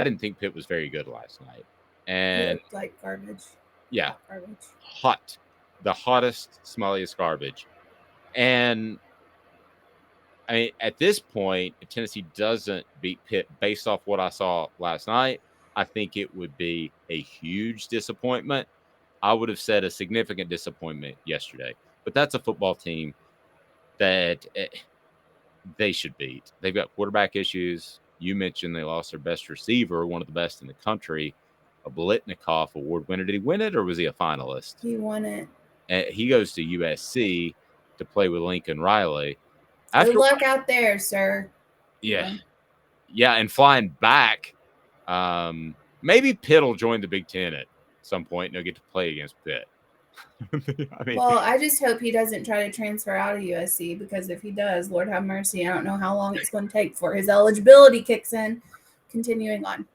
I didn't think Pitt was very good last night. He And looked like garbage. yeah, Hot garbage. hot. The hottest, smelliest garbage. And I mean, at this point, if Tennessee doesn't beat Pitt based off what I saw last night, I think it would be a huge disappointment. I would have said a significant disappointment yesterday. But that's a football team that they should beat. They've got quarterback issues. You mentioned they lost their best receiver, one of the best in the country, a Blitnikoff award winner. Did he win it or was he a finalist? He won it. He goes to USC to play with Lincoln Riley. Good luck out there, sir. Yeah. Yeah, and flying back, maybe Pitt will join the Big Ten at some point and they'll get to play against Pitt. I mean, well, I just hope he doesn't try to transfer out of USC, because if he does, Lord have mercy, I don't know how long it's going to take for his eligibility kicks in. Continuing on.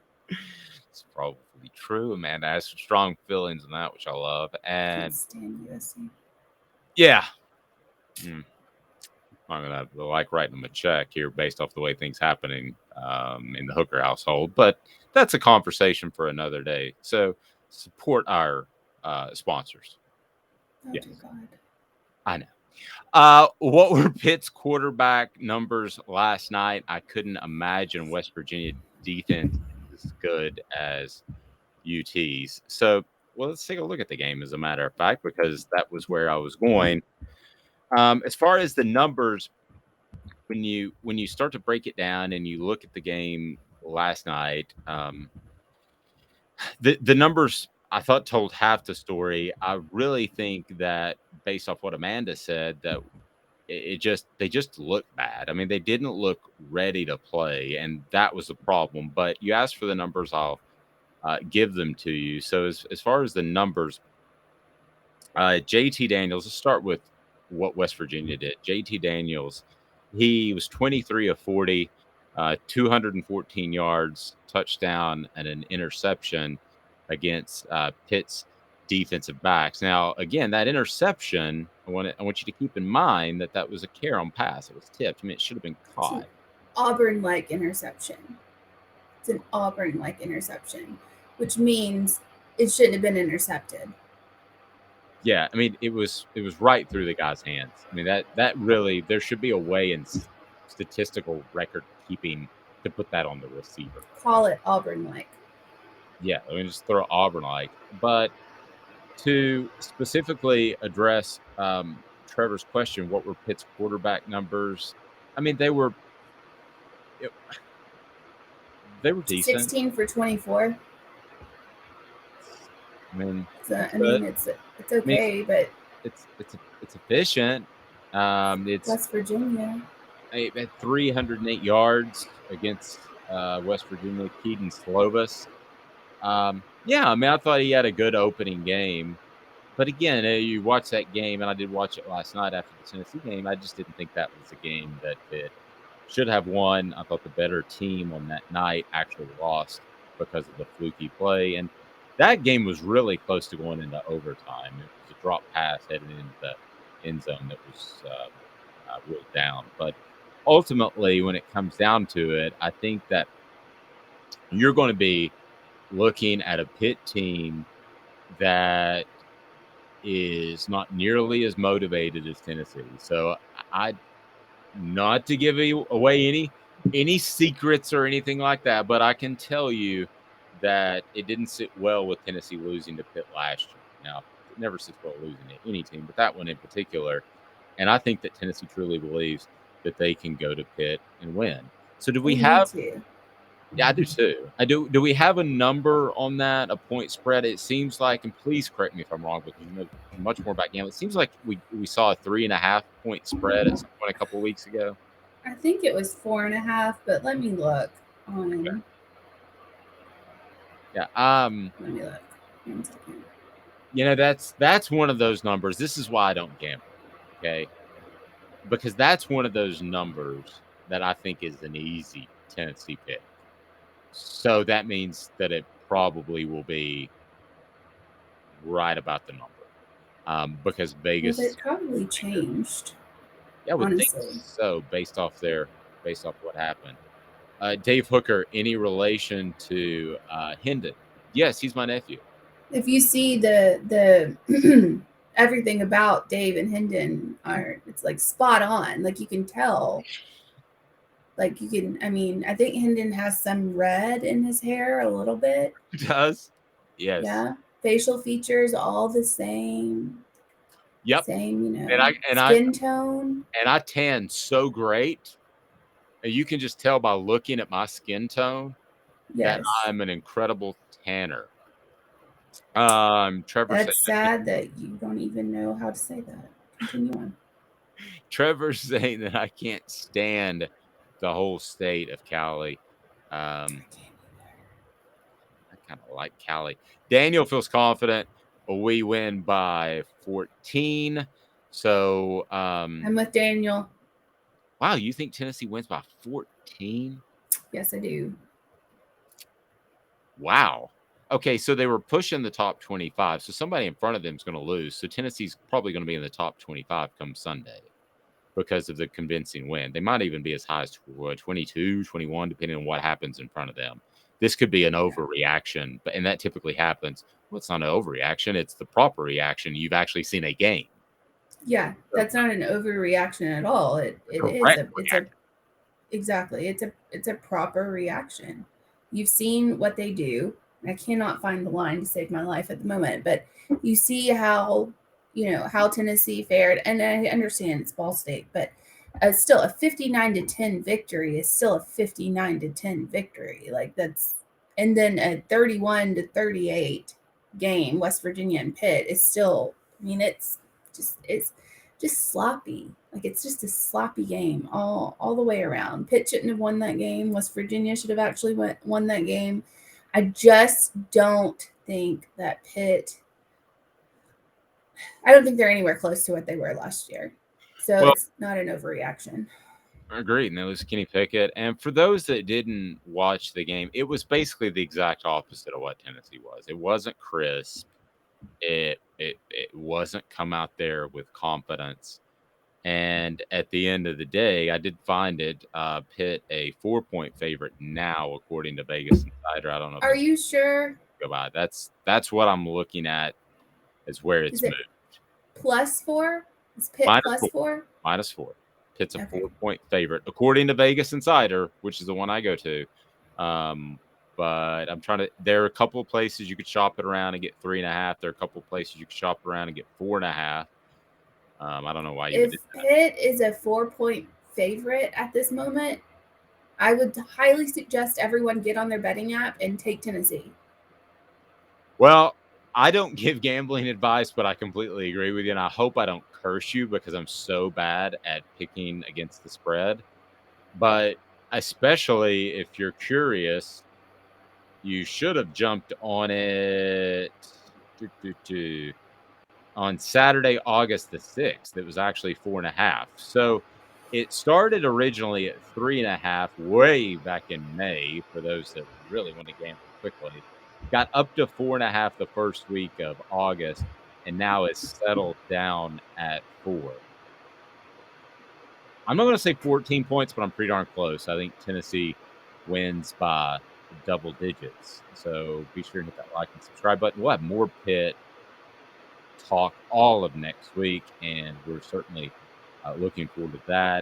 It's probably true, Amanda. I have some strong feelings on that, which I love. And can't stand USC. Yeah. I'm going to like writing them a check here based off the way things happening in the Hooker household. But that's a conversation for another day. So support our sponsors. Oh, yes. God. I know. What were Pitt's quarterback numbers last night? I couldn't imagine West Virginia defense as good as UT's. So, well, let's take a look at the game, as a matter of fact, because that was where I was going. As far as the numbers, when you start to break it down and you look at the game last night, the numbers I thought told half the story. I really think that based off what Amanda said, that they just looked bad. I mean, they didn't look ready to play, and that was the problem. But you asked for the numbers, I'll give them to you. So as far as the numbers, JT Daniels, let's start with what West Virginia did. JT Daniels, he was 23 of 40, 214 yards, touchdown, and an interception against Pitt's defensive backs. Now, again, that interception, I want you to keep in mind that was a carry-on pass. It was tipped. I mean, it should have been caught. It's Auburn-like interception. It's an Auburn-like interception, which means it shouldn't have been intercepted. Yeah, I mean, it was right through the guy's hands. I mean, that really, there should be a way in statistical record keeping to put that on the receiver. Call it Auburn-like. Yeah, let me just throw Auburn-like. But to specifically address Trevor's question, what were Pitt's quarterback numbers? I mean, they were decent. 16 for 24. I mean, it's okay, but it's efficient. It's West Virginia. At 308 yards against West Virginia, Keaton Slovis. Yeah, I mean, I thought he had a good opening game. But again, you watch that game, and I did watch it last night after the Tennessee game. I just didn't think that was a game that Pitt should have won. I thought the better team on that night actually lost because of the fluky play. And that game was really close to going into overtime. It was a drop pass heading into the end zone that was ruled down. But ultimately, when it comes down to it, I think that you're going to be looking at a Pitt team that is not nearly as motivated as Tennessee. So not to give away any secrets or anything like that, but I can tell you that it didn't sit well with Tennessee losing to Pitt last year. Now, it never sits well losing to any team, but that one in particular. And I think that Tennessee truly believes that they can go to Pitt and win. So do we have? Yeah, I do too. I do. Do we have a number on that? A point spread? It seems like, and please correct me if I'm wrong, because you know much more about gambling. It seems like we saw a 3.5 point spread at some point a couple of weeks ago. I think it was 4.5, but let me look. Okay. Yeah. Let me look. 1 second. You know, that's one of those numbers. This is why I don't gamble. Okay. Because that's one of those numbers that I think is an easy Tennessee pick. So that means that it probably will be right about the number, because Vegas. Well, it probably changed. Yeah, I would think so, based off what happened. Dave Hooker, any relation to Hendon? Yes, he's my nephew. If you see the everything about Dave and Hendon it's like spot on. Like you can tell. Like you can, I mean, I think Hendon has some red in his hair a little bit. He does? Yes. Yeah. Facial features all the same. Yep. Same, And skin tone. And I tan so great. And you can just tell by looking at my skin tone that Yes. I'm an incredible tanner. Trevor That's sad that you don't even know how to say that. Continue on. Trevor's saying that I can't stand the whole state of Cali. I kind of like Cali. Daniel feels confident. We win by 14. So, I'm with Daniel. wow, you think Tennessee wins by 14? Yes, I do. Wow. Okay, so they were pushing the top 25. So somebody in front of them is going to lose. So Tennessee's probably going to be in the top 25 come Sunday because of the convincing win. They might even be as high as 22, 21, depending on what happens in front of them. This could be an overreaction, and that typically happens. Well, it's not an overreaction. It's the proper reaction. You've actually seen a game. Yeah, that's not an overreaction at all. Exactly. It's a proper reaction. You've seen what they do. I cannot find the line to save my life at the moment, but you see how Tennessee fared, and I understand it's Ball State, but still a 59-10 victory is still a 59-10 victory. Like that's, and then a 31-38 game, West Virginia and Pitt is still. I mean, it's just sloppy. Like it's just a sloppy game all the way around. Pitt shouldn't have won that game. West Virginia should have actually won that game. I just don't think that Pitt. I don't think they're anywhere close to what they were last year. So it's not an overreaction. Agreed. And it was Kenny Pickett. And for those that didn't watch the game, it was basically the exact opposite of what Tennessee was. It wasn't crisp. It wasn't come out there with confidence. And at the end of the day, I did find it Pitt a 4-point favorite now, according to Vegas Insider. I don't know. Are you sure? Go by. That's what I'm looking at is where it's moved. +4? Is Pitt +4? -4. Pitt's a 4-point favorite, according to Vegas Insider, which is the one I go to. But I'm trying to. There are a couple of places you could shop it around and get 3.5. There are a couple of places you could shop around and get 4.5. I don't know why you would do that. Pitt is a 4-point favorite at this moment, I would highly suggest everyone get on their betting app and take Tennessee. Well, I don't give gambling advice, but I completely agree with you. And I hope I don't curse you because I'm so bad at picking against the spread. But especially if you're curious, you should have jumped on it on Saturday, August the 6th. It was actually 4.5. So it started originally at 3.5 way back in May for those that really want to gamble quickly. Got up to 4.5 the first week of August, and now it's settled down at 4. I'm not going to say 14 points, but I'm pretty darn close. I think Tennessee wins by double digits. So be sure to hit that like and subscribe button. We'll have more Pitt talk all of next week, and we're certainly looking forward to that.